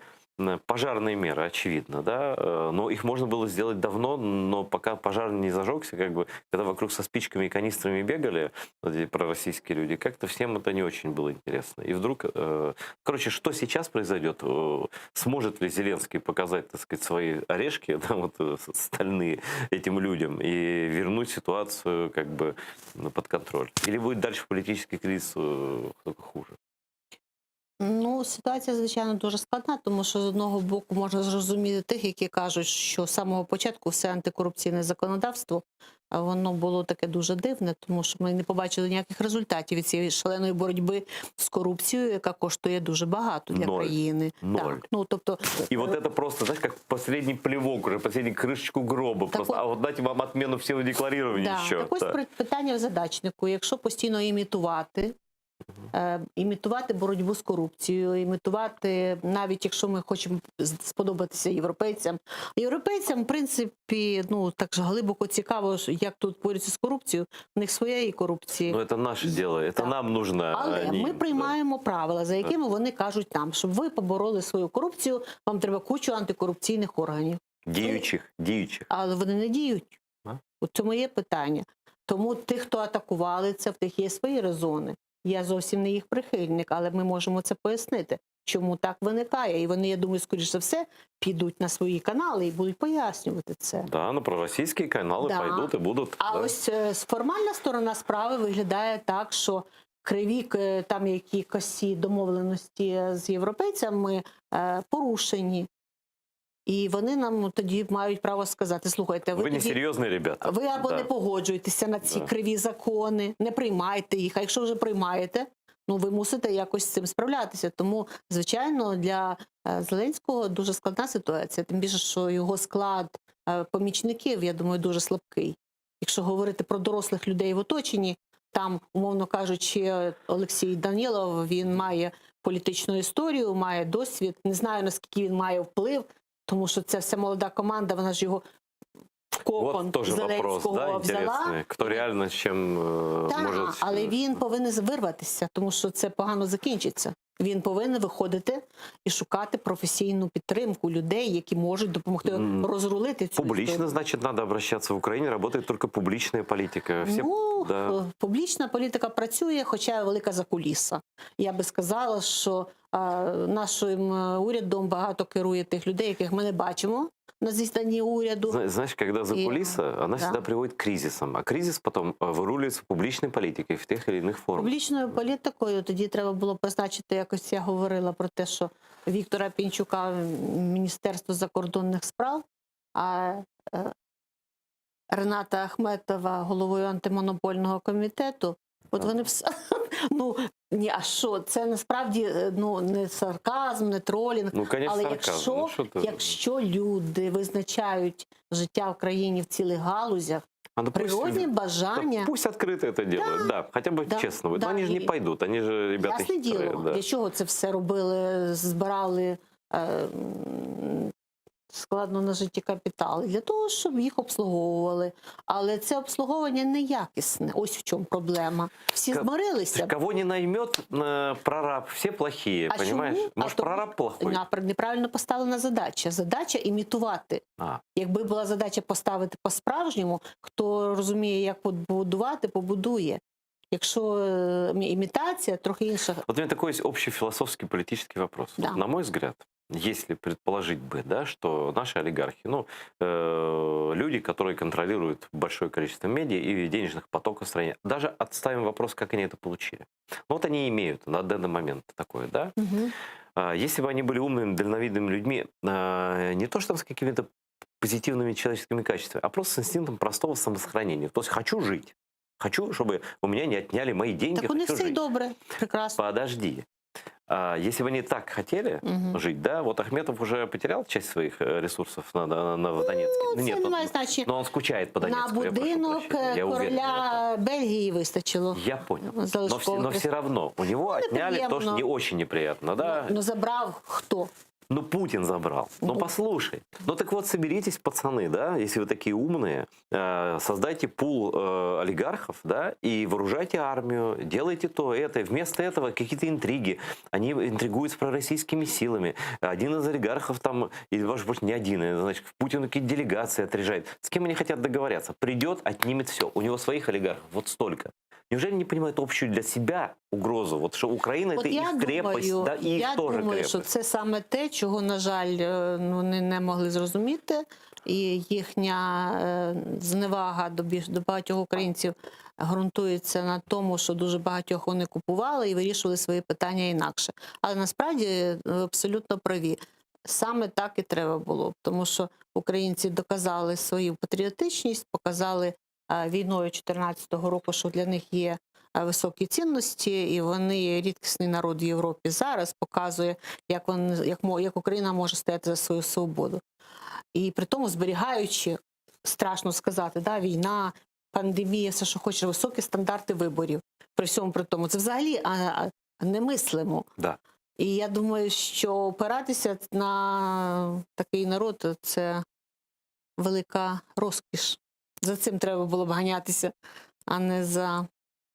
Пожарные меры, очевидно, да, но их можно было сделать давно, но пока пожар не зажегся, как бы, когда вокруг со спичками и канистрами бегали вот эти пророссийские люди, как-то всем это не очень было интересно. И вдруг, короче, что сейчас произойдет? Сможет ли Зеленский показать, так сказать, свои орешки, да, вот, стальные этим людям и вернуть ситуацию как бы под контроль? Или будет дальше политический кризис только хуже? Ну, ситуація, звичайно, дуже складна, тому що з одного боку можна зрозуміти тих, які кажуть, що з самого початку все антикорупційне законодавство, воно було таке дуже дивне, тому що ми не побачили ніяких результатів від цієї шаленої боротьби з корупцією, яка коштує дуже багато для країни. Ноль. Так. Ну, тобто... И вот это просто, знаешь, как последний плевок, уже последний крышечку гроба. Просто, а вот дайте вам отмену всего декларирования да, еще. Так ось питання в задачнику. Якщо постійно імітувати імітувати боротьбу з корупцією, імітувати, навіть якщо ми хочемо сподобатися європейцям. Європейцям, в принципі, ну, так ж глибоко цікаво, як тут борються з корупцією, у них своєї корупції. Ну, это наше дело, это Так. нам нужно. Але ми приймаємо правила, за якими вони кажуть нам, щоб ви побороли свою корупцію, вам треба кучу антикорупційних органів. Діючих. Але вони не діють. А? У цьому є питання. Тому тих, хто атакували це, в тих є свої резони. Я зовсім не їх прихильник, але ми можемо це пояснити, чому так виникає. І вони, я думаю, скоріш за все, підуть на свої канали і будуть пояснювати це. Да, на пророссийские каналы Да. пойдут и будут. А да. ось формальна сторона справи виглядає так, що криві там які косі домовленості з європейцями порушені. І вони нам тоді мають право сказати, слухайте, Вы тоді, несерьезные ребята. ви або Да. не погоджуєтеся на ці Да. криві закони, не приймайте їх, а якщо вже приймаєте, ну ви мусите якось з цим справлятися. Тому, звичайно, для Зеленського дуже складна ситуація, тим більше, що його склад помічників, я думаю, дуже слабкий. Якщо говорити про дорослих людей в оточенні, там, умовно кажучи, Олексій Данілов, він має політичну історію, має досвід, не знаю, наскільки він має вплив, тому що ця вся молода команда, вона ж його в кокон Вот тоже вопрос, Зеленського да, взяла. интересный. Кто реально с чем Так, может... але він повинен вирватися, тому що це погано закінчиться. Він повинен виходити і шукати професійну підтримку людей, які можуть допомогти розрулити цю Публично, історію. значит, надо обращаться. В Украине работает только публичная политика. Все... Ну, да. публічна політика працює, хоча велика закуліса. Я би сказала, що нашим урядом багато керує тих людей, яких ми не бачимо на засіданні уряду. Знаешь, когда закулиса, она да. всегда приводит к кризисам. А кризис потом выруливается публичной политикой в тех или иных формах. Публічною політикою тоді треба було призначити, якось я говорила про те, що Віктора Пінчука в Міністерство закордонних справ, а Рената Ахметова головою антимонопольного комітету. От вони все, ну, ні, а що, це насправді ну, не сарказм, не тролінг, Ну, конечно, але сарказм. Ну, якщо люди визначають життя в країні в цілих галузях, А, природні бажання... Да пусть открыто это делают, да, хотя бы да, честно. да, Но они же не и- пойдут, они же ребята Ясне хитрые. діло, Да. для чого це все робили, збирали складно нажиті капітали? Для того, щоб їх обслуговували. Але це обслуговування неякісне. Ось в чому проблема. Всі Ка- змирилися. Кого не наймет прораб, все плохие, А понимаешь? чому? Может, тому- прораб плохой? Неправильно поставлена задача. Задача імітувати. А, Якби була задача поставити по-справжньому, хто розуміє, як побудувати, побудує. Якщо імітація, трохи інша. Вот у меня такой есть общий философский политический вопрос. Да. Вот, на мой взгляд, если предположить бы, да, что наши олигархи, ну, люди, которые контролируют большое количество медиа и денежных потоков в стране, даже отставим вопрос, как они это получили. Ну, вот они имеют на данный момент такое, да. Угу. Если бы они были умными, дальновидными людьми, не то что с какими-то позитивными человеческими качествами, а просто с инстинктом простого самосохранения. То есть хочу жить. Хочу, чтобы у меня не отняли мои деньги. Так у них хочу все й жить. добре, прекрасно. Подожди. Если бы они так хотели Мгм. жить, да, вот Ахметов уже потерял часть своих ресурсов в Донецке. Ну, це не он, має значення. но он скучает по На Донецку, я прошу будинок прощения, я уверен в этом. короля Бельгії вистачило. Я понял. Залишкових Но все равно у него отняли то, что неприємно. не очень неприятно, да. Ну, забрав хто? Ну, Путин забрал. Ну, Ну. послушай. Ну, так вот, соберитесь, пацаны, да, если вы такие умные, создайте пул олигархов, да, и вооружайте армию, делайте то, это. И вместо этого какие-то интриги. Они интригуют с пророссийскими силами. Один из олигархов там, или, может быть, не один, значит, Путину какие-то делегации отряжает. С кем они хотят договориться? Придет, отнимет все. У него своих олигархов вот столько. Неужели не понимают общую для себя угрозу? Вот что Украина От это их крепость, да, и их я тоже думаю, крепость. що це саме те, чого, на жаль, вони не могли зрозуміти, і їхня зневага до багатьох українців ґрунтується на тому, що дуже багатьох вони купували і вирішували свої питання інакше. Але насправді ви абсолютно праві. Саме так і треба було, тому що українці доказали свою патріотичність, показали війною 2014 року, що для них є високі цінності, і вони рідкісний народ в Європі зараз показує, як Україна може стояти за свою свободу. І при тому зберігаючи, страшно сказати, да, війна, пандемія, все, що хоче, високі стандарти виборів. при всьому при тому. Це взагалі немислимо. Да. І я думаю, що опиратися на такий народ – це велика розкіш. За цим треба було б ганятися, а не за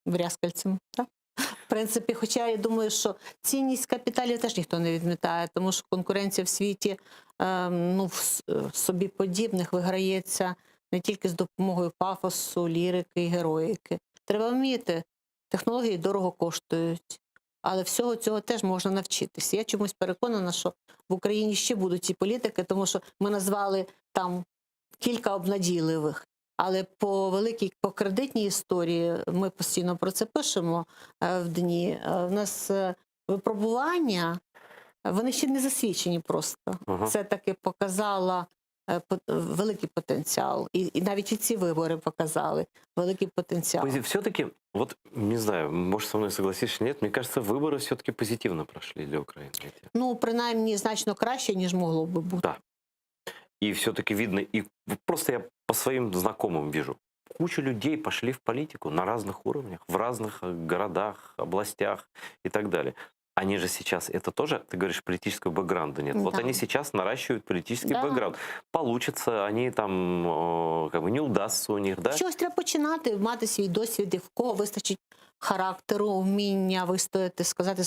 брязкальцем. Так? В принципі, хоча я думаю, що цінність капіталів теж ніхто не відмітає, тому що конкуренція в світі в собі подібних виграється не тільки з допомогою пафосу, лірики і героїки. Треба вміти. Технології дорого коштують. Але всього цього теж можна навчитися. Я чомусь переконана, що в Україні ще будуть ці політики, тому що ми назвали там кілька обнадійливих. Але по кредитній історії, ми постійно про це пишемо в дні, в нас випробування, вони ще не засвідчені просто. Ага. Це таки показало великий потенціал. І навіть і ці вибори показали великий потенціал. Все-таки, вот не знаю, может, со мной согласишься, нет, мне кажется, выборы все-таки позитивно прошли для Украины. Ну, принаймні, значно краще, ніж могло би бути. Да. И все-таки видно, и просто я по своим знакомым вижу, куча людей пошли в политику на разных уровнях, в разных городах, областях и так далее. Они же сейчас, это тоже, ты говоришь, политического бэкграунда нет. Да. Вот они сейчас наращивают политический Да. бэкграунд. Получится, они там, как бы не удастся у них, да? Щось треба починати, мати свій досвід, і в кого вистачить характеру, вміння вистояти, сказати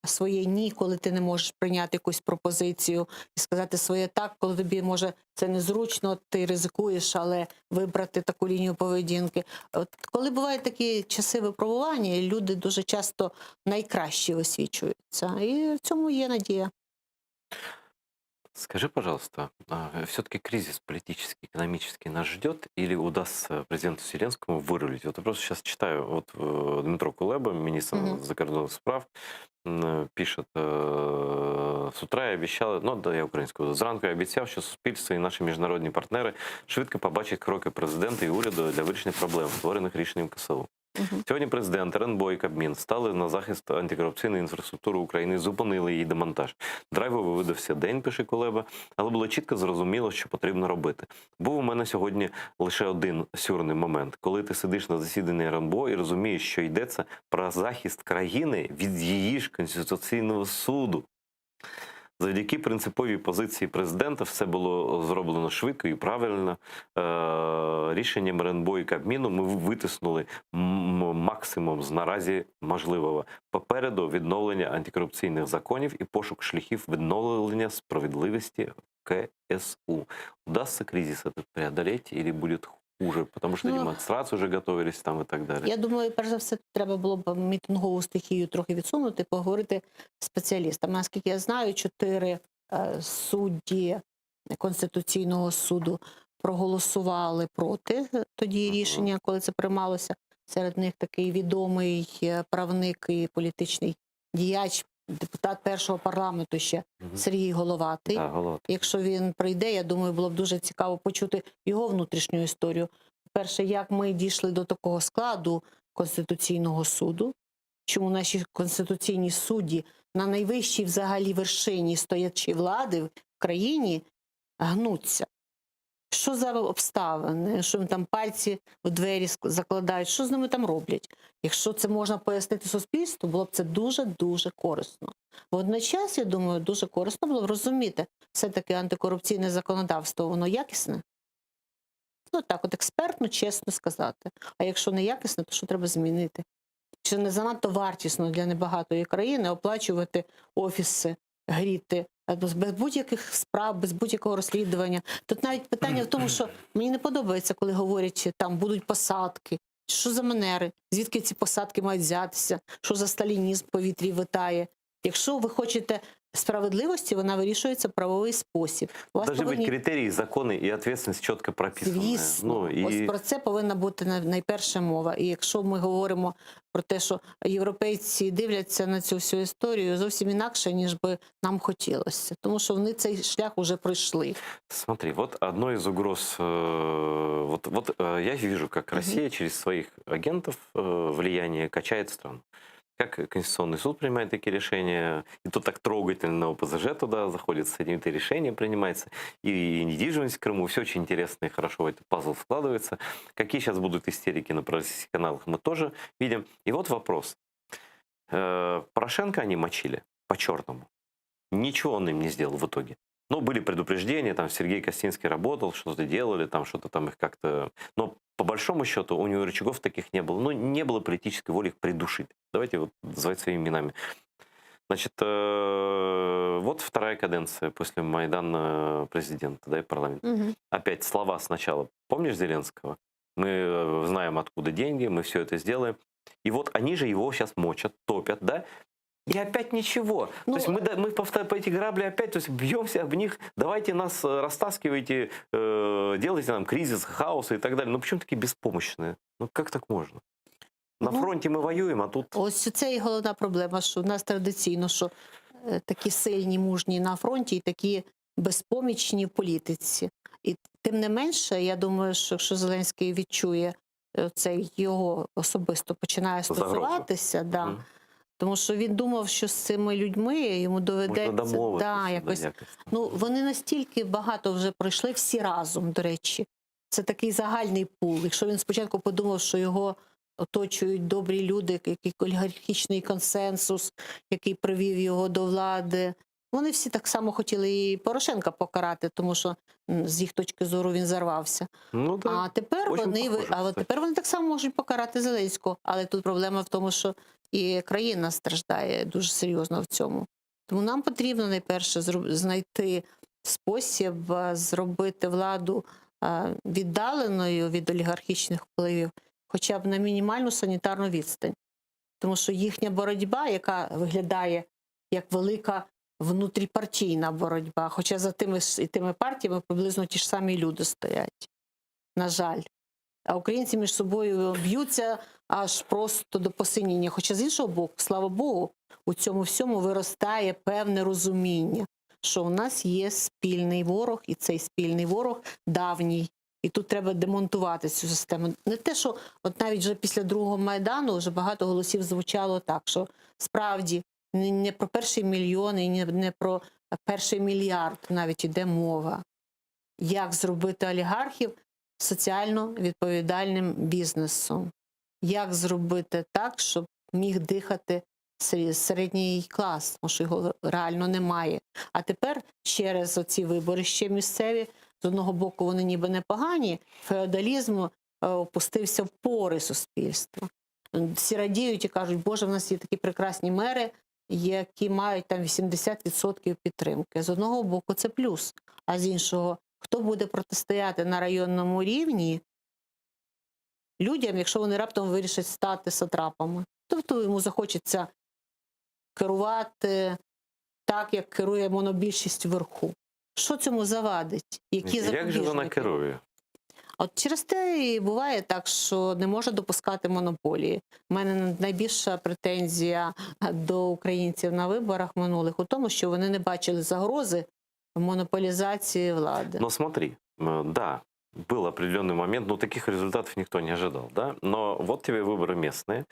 своє ні, коли ти не можеш прийняти якусь пропозицію, і сказати своє так, коли тобі, може, це незручно, ти ризикуєш, але вибрати таку лінію поведінки. От коли бувають такі часи випробування, люди дуже часто найкраще висвічуються. І в цьому є надія. Скажи, пожалуйста, все-таки кризис политический, экономический нас ждет или удастся президенту Зеленскому вырулить? Вот я просто сейчас читаю, вот Дмитро Кулеба, министр закордонных справ, пишет, з утра я обіцяла, ну да, я українською, зранку я обіцяв, що суспільство і наші міжнародні партнери швидко побачать кроки президента і уряду для вирішення проблем, створених рішенням КСУ. Сьогодні президент, РНБО і Кабмін стали на захист антикорупційної інфраструктури України, зупинили її демонтаж. Драйвовий видався день, пише Кулеба, але було чітко зрозуміло, що потрібно робити. Був у мене сьогодні лише один сюрний момент, коли ти сидиш на засіданні РНБО і розумієш, що йдеться про захист країни від її ж Конституційного суду. Завдяки принциповій позиції президента все було зроблено швидко і правильно. Рішенням РНБО і Кабміну ми витиснули максимум з наразі можливого. Попереду відновлення антикорупційних законів і пошук шляхів відновлення справедливості в КСУ. Удастся кризис этот преодолеть или будет хуже? Потому что демонстрации уже готовились там и так далі. Я думаю, перш за все, треба було б мітингову стихію трохи відсунути, поговорити з спеціалістами. Наскільки я знаю, 4 судді Конституційного суду проголосували проти тоді рішення, коли це приймалося. Серед них такий відомий правник і політичний діяч, депутат першого парламенту ще Сергій Головатий. Якщо він прийде, я думаю, було б дуже цікаво почути його внутрішню історію. Перше, як ми дійшли до такого складу Конституційного суду, чому наші конституційні судді на найвищій взагалі вершині стоячої влади в країні гнуться. Що за обставини, що там пальці в двері закладають, що з ними там роблять? Якщо це можна пояснити суспільству, було б це дуже-дуже корисно. Водночас, я думаю, дуже корисно було б розуміти, все-таки антикорупційне законодавство, воно якісне? Ну так, от експертно, чесно сказати. А якщо не якісне, то що треба змінити? Чи не занадто вартісно для небагатої країни оплачувати офіси, гріти, без будь-яких справ, без будь-якого розслідування. Тут навіть питання в тому, що мені не подобається, коли говорять, там будуть посадки. Що за манери? Звідки ці посадки мають взятися? Що за сталінізм в повітрі витає? Якщо ви хочете справедливості, вона вирішується в правовий спосіб. Должны бути критерії, закони і відповідальність чітко прописані. Звісно. Ось про це повинна бути найперша мова. І якщо ми говоримо про те, що європейці дивляться на цю всю історію зовсім інакше, ніж би нам хотілося. Тому що вони цей шлях уже пройшли. Смотри, вот одной из угроз, я вижу, как Россия через своих агентов влияние качает страну. как Конституционный суд принимает такие решения, и тут так трогательно ОПЗЖ туда заходит, с этим-то решение принимается, и недвижимость в Крыму, все очень интересно и хорошо в этот пазл складывается. Какие сейчас будут истерики на пророссийских каналах, мы тоже видим. И вот вопрос. Порошенко они мочили по-черному. Ничего он им не сделал в итоге. Ну, были предупреждения, там Сергей Костинский работал, что-то делали, там что-то там их как-то... Но по большому счету у него рычагов таких не было. Ну, не было политической воли их придушить. Давайте вот называть своими именами. Значит, вот вторая каденция после Майдана президента, да, и парламента. Мгм. Опять слова сначала. Помнишь Зеленского? Мы знаем, откуда деньги, мы все это сделаем. И вот они же его сейчас мочат, топят, да? И опять ничего. Ну, То есть мы по эти грабли опять, то есть бьемся об них, давайте нас растаскивайте, делайте нам кризис, хаос и так далее. Ну почему такие беспомощные? Ну как так можно? На Ну, фронте ми воюємо, а тут... ось це і головна проблема, що в нас традиційно, що такі сильні, мужні на фронті і такі безпомічні в політиці. І тим не менше, я думаю, що якщо Зеленський відчує це його особисто починає Загрозу. стосуватися, да, Мгм. тому що він думав, що з цими людьми йому доведеться домовитися, якось. якось. Ну, вони настільки багато вже пройшли всі разом, до речі. Це такий загальний пул. Якщо він спочатку подумав, що його оточують добрі люди, який олігархічний консенсус, який привів його до влади. Вони всі так само хотіли і Порошенка покарати, тому що з їх точки зору він зарвався. Ну да. А тепер Очень вони похоже, кстати. тепер вони так само можуть покарати Зеленського. Але тут проблема в тому, що і країна страждає дуже серйозно в цьому. Тому нам потрібно найперше знайти спосіб зробити владу віддаленою від олігархічних впливів, хоча б на мінімальну санітарну відстань. Тому що їхня боротьба, яка виглядає як велика внутріпартійна боротьба, хоча за тими партіями приблизно ті ж самі люди стоять. На жаль. А українці між собою б'ються аж просто до посиніння. Хоча з іншого боку, слава Богу, у цьому всьому виростає певне розуміння, що у нас є спільний ворог, і цей спільний ворог давній. І тут треба демонтувати цю систему. Не те, що от навіть вже після другого Майдану вже багато голосів звучало так, що справді не про перший мільйон і не про перший мільярд навіть іде мова. Як зробити олігархів соціально відповідальним бізнесом? Як зробити так, щоб міг дихати середній клас, тому що його реально немає. А тепер через оці вибори ще місцеві, з одного боку вони ніби непогані, феодалізм опустився в пори суспільства. Всі радіють і кажуть, боже, в нас є такі прекрасні мери, які мають там 80% підтримки. З одного боку це плюс, а з іншого, хто буде протистояти на районному рівні людям, якщо вони раптом вирішать стати сатрапами? Тобто йому захочеться керувати так, як керує монобільшість вверху. Що цьому завадить? Які Як же вона запобіжники? керує? От через те і буває так, що не може допускати монополії. У мене найбільша претензія до українців на виборах минулих у тому, що вони не бачили загрози в монополізації влади. Но смотри, да, был определенный момент, но таких результатов никто не ожидал, да? Но вот тебе выборы местные.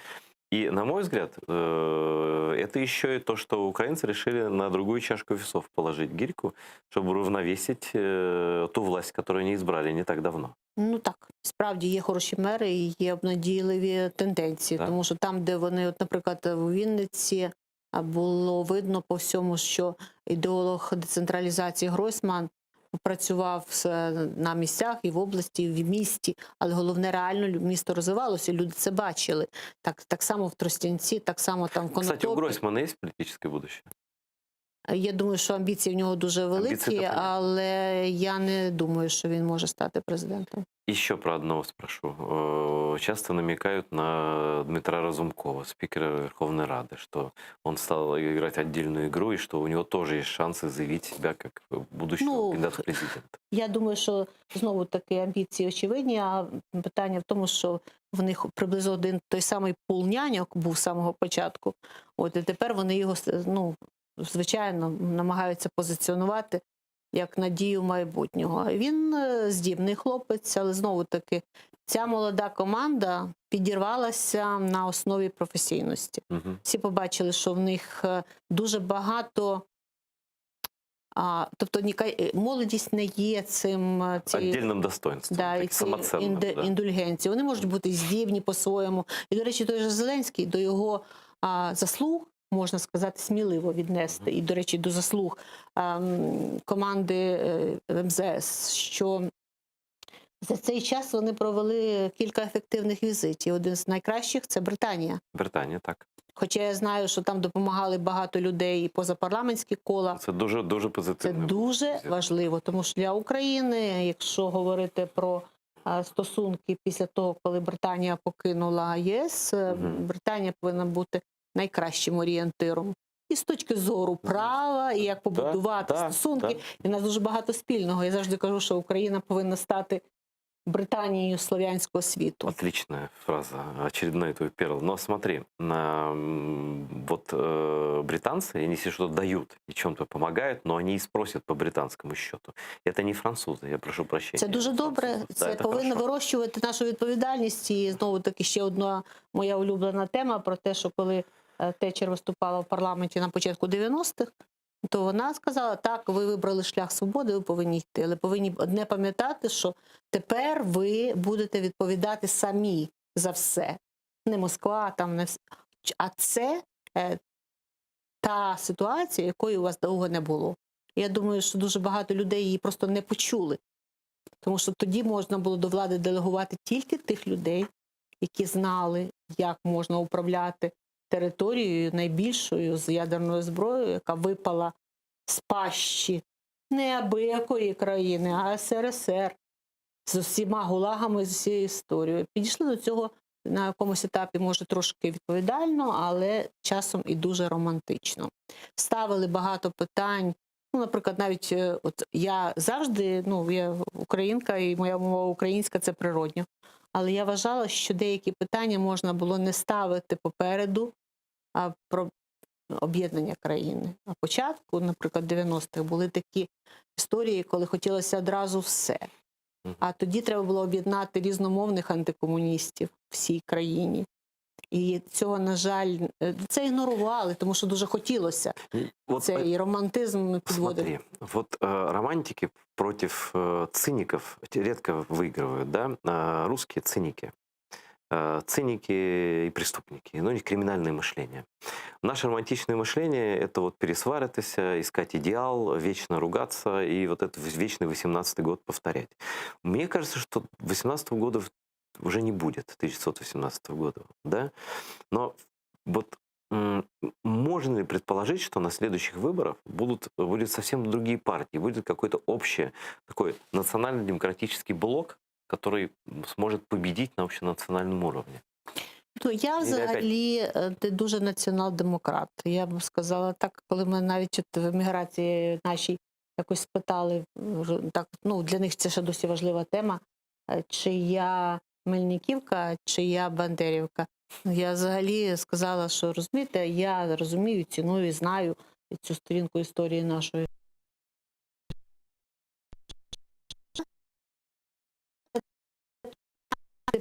И, на мой взгляд, это еще и то, что украинцы решили на другую чашку весов положить гирьку, чтобы уравновесить ту власть, которую они избрали не так давно. Ну так, справді є хороші мери і є обнадійливі тенденції, Так. тому що там, де вони, от, наприклад, у Вінниці було видно по всьому, що ідеолог децентралізації Гройсман працював на місцях і в області, і в місті, але головне, реально місто розвивалося, люди це бачили. Так само в Тростянці, так само там в Кстати, у Конотопі. Гройсмана есть политическое будущее? Я думаю, що амбіції в нього дуже великі, Амбіції то понятно. але я не думаю, що він може стати президентом. Еще про одного спрошу. Часто намекают на Дмитра Разумкова, спикера Верховной Рады, что он стал играть отдельную игру и что у него тоже есть шансы заявить себя как будущего кандидата в президента. Я думаю, що знову таки амбіції очевидні, а питання в тому, що в них приблизно один той самий пул няньок був з самого початку. От і тепер вони його, ну, звичайно, намагаються позиціонувати як надію майбутнього. Він здібний хлопець, але знову таки ця молода команда підірвалася на основі професійності. Мгм. Всі побачили, що в них дуже багато. Тобто молодість не є цією Отдельным достоинством, да, і таким цією самоценным. Да. індульгенцією. Вони можуть бути здібні по-своєму. І, до речі, той же Зеленський до його заслуг, можна сказати, сміливо віднести. І, до речі, до заслуг команди МЗС, що за цей час вони провели кілька ефективних візитів. Один з найкращих – це Британія. Британія, так. Хоча я знаю, що там допомагали багато людей і позапарламентські кола. Це дуже Це позитивно. дуже важливо, тому що для України, якщо говорити про стосунки після того, коли Британія покинула ЄС, Британія повинна бути найкращим орієнтиром. І з точки зору права, і як побудувати стосунки. І в нас дуже багато спільного. Я завжди кажу, що Україна повинна стати Британией славянского світу. Отличная фраза, очередной твой перл. Но смотри, британцы, они себе что-то дают и чем-то помогают, но они и спросят по британскому счету. Это не французи, я прошу прощения. Це дуже добре, це повинно вирощувати нашу відповідальність. І знову-таки ще одна моя улюблена тема про те, що коли Тетчер виступала в парламенті на початку 90-х, то вона сказала, так, ви вибрали шлях свободи, ви повинні йти. Але повинні одне пам'ятати, що тепер ви будете відповідати самі за все. Не Москва, там не все. А це та ситуація, якої у вас довго не було. Я думаю, що дуже багато людей її просто не почули. Тому що тоді можна було до влади делегувати тільки тих людей, які знали, як можна управляти територією найбільшою з ядерною зброєю, яка випала з пащі не абиякої країни, а СРСР, з усіма гулагами, з усією історією. Підійшли до цього на якомусь етапі, може, трошки відповідально, але часом і дуже романтично. Ставили багато питань. Ну, наприклад, навіть от я завжди, я українка, і моя мова українська – це природньо. Але я вважала, що деякі питання можна було не ставити попереду, а про об'єднання країни. На початку, наприклад, 90-х були такі історії, коли хотілося одразу все. А тоді треба було об'єднати різномовних антикомуністів в всій країні. І цього, на жаль, це ігнорували, тому що дуже хотілося. Це і романтизм підводив. Смотри, вот романтики против циников редко выигрывают, да? Русские циники. Циники и преступники, но у них криминальное мышление. Наше романтичное мышление – это вот пересваритися, искать идеал, вечно ругаться и вот этот вечный 18-й год повторять. Мне кажется, что 18-го года уже не будет, 1918 года, да? Но вот можно ли предположить, что на следующих выборах будут совсем другие партии, будет какой-то общий такой национально-демократический блок, который сможет победить на общенациональном уровне? Я взагалі дуже націонал-демократ. Я б сказала так, коли ми навіть в еміграції нашій якось спитали, так, для них це ще досі важлива тема, чи я Мельниківка, чи я Бандерівка. Я взагалі сказала, що, розумієте, я розумію, ціную і знаю цю сторінку історії нашої.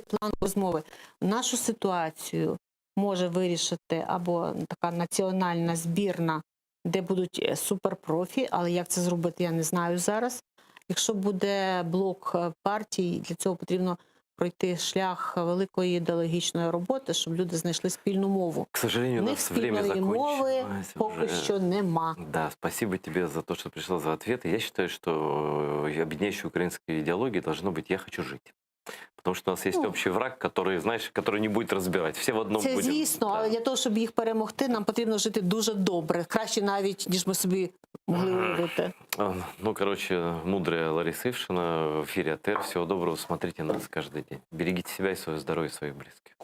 План розмови. Нашу ситуацію може вирішити або така національна збірна, де будуть суперпрофі, але як це зробити, я не знаю зараз. Якщо буде блок партій, для цього потрібно пройти шлях великої ідеологічної роботи, щоб люди знайшли спільну мову. К сожалению, у нас время закончилось. Мови поки що нема. Да, спасибо тебе за то, что пришла за ответы. Я считаю, что объединяющей украинской идеологией должно быть «я хочу жить». Потому что у нас есть общий враг, который, знаешь, который не будет разбирать. Все в одном це будем. Звісно, але для того, щоб їх перемогти, нам потрібно жити дуже добре. Краще навіть, ніж ми собі могли уявити. Мудрая Лариса Ившина в эфире АТР. Всего доброго, смотрите нас каждый день. Берегите себя и свое здоровье, и своих близких.